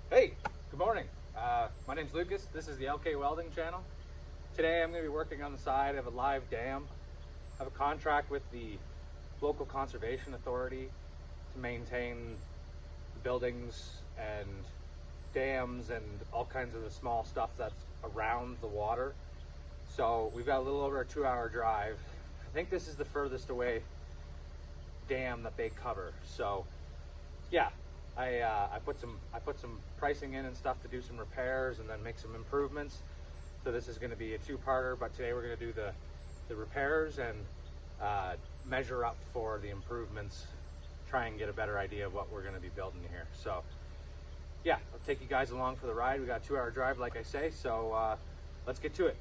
Hey, good morning. My name's Lucas. This is the LK Welding channel. Today I'm going to be working on the side of a live dam. I have a contract with the local conservation authority to maintain the buildings and dams and all kinds of the small stuff that's around the water. So we've got a little over a 2-hour drive. I think this is the furthest away dam that they cover. So yeah, I put some pricing in and stuff to do some repairs and then make some improvements. So this is going to be a two-parter, but today we're going to do the repairs and measure up for the improvements, try and get a better idea of what we're going to be building here. So yeah, I'll take you guys along for the ride. We got a 2-hour drive, like I say, so let's get to it.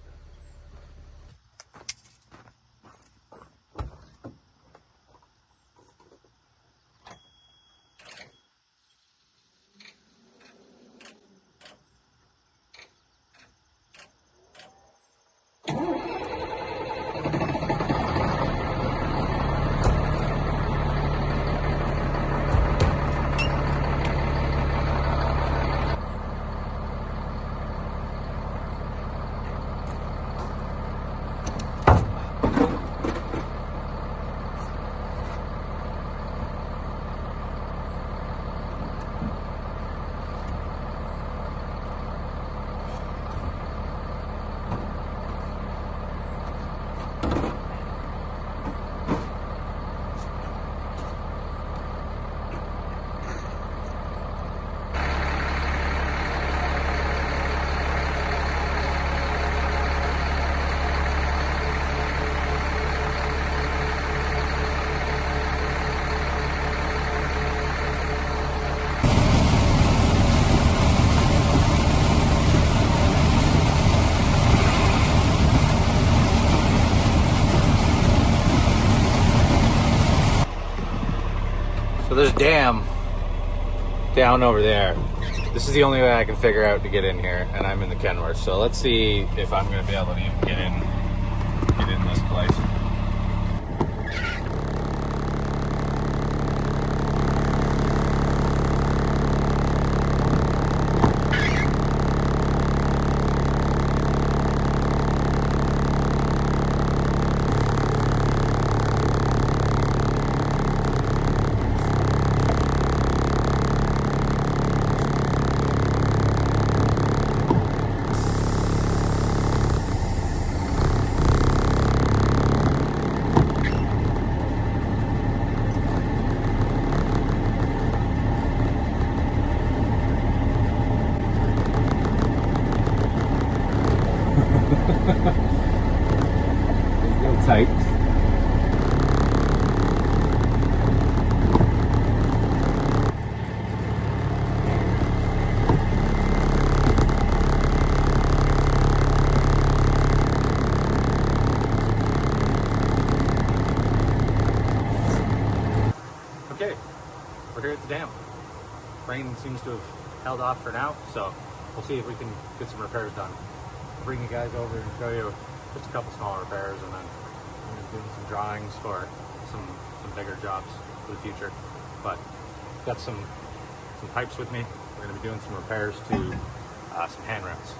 So there's a dam down over there. This is the only way I can figure out to get in here, and I'm in the Kenworth. So let's see if I'm going to be able to even get in this place. Tight. Okay, we're here at the dam. Rain seems to have held off for now, so we'll see if we can get some repairs done. I'll bring you guys over and show you just a couple small repairs, and then I'm going to be doing some drawings for some bigger jobs for the future. But got some pipes with me. We're going to be doing some repairs to some handrails.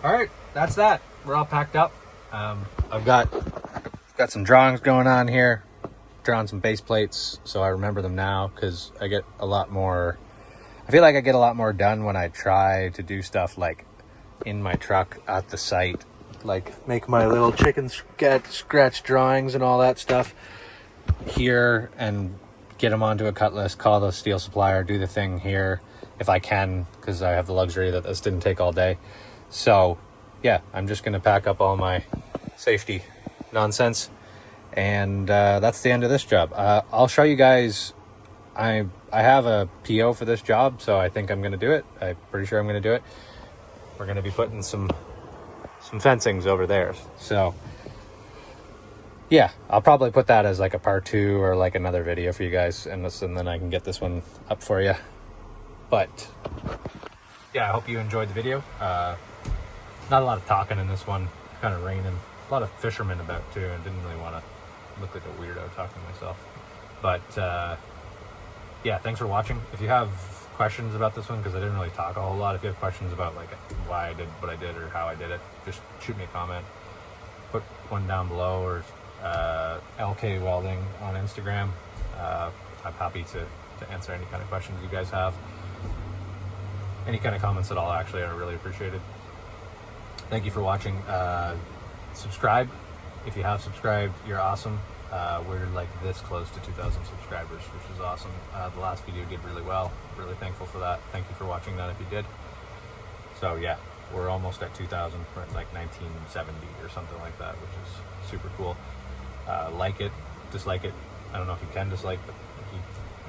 All right, that's that. We're all packed up. I've got some drawings going on here, drawing some base plates, so I remember them now because I get a lot more. I feel like I get a lot more done when I try to do stuff like in my truck at the site, like make my little chicken scratch drawings and all that stuff here and get them onto a cut list, call the steel supplier, do the thing here if I can, because I have the luxury that this didn't take all day. So yeah, I'm just going to pack up all my safety nonsense, and that's the end of this job. I'll show you guys. I have a PO for this job, so I think I'm going to do it. I'm pretty sure I'm going to do it. We're going to be putting some fencings over there. So yeah, I'll probably put that as like a part 2 or like another video for you guys, and then I can get this one up for you. But yeah, I hope you enjoyed the video. Not a lot of talking in this one, kind of raining. A lot of fishermen about too, and didn't really want to look like a weirdo talking to myself. But yeah, thanks for watching. If you have questions about this one, because I didn't really talk a whole lot, if you have questions about like why I did what I did or how I did it, just shoot me a comment. Put one down below, or LK Welding on Instagram. I'm happy to answer any kind of questions you guys have. Any kind of comments at all actually are really appreciated. Thank you for watching. Subscribe. If you have subscribed, you're awesome. We're like this close to 2,000 subscribers, which is awesome. The last video did really well. Really thankful for that. Thank you for watching that if you did. So yeah, we're almost at 2,000 for like 1970 or something like that, which is super cool. Like it, dislike it. I don't know if you can dislike, but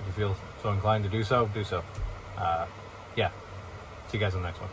if you feel so inclined to do so, do so. Yeah. See you guys in the next one.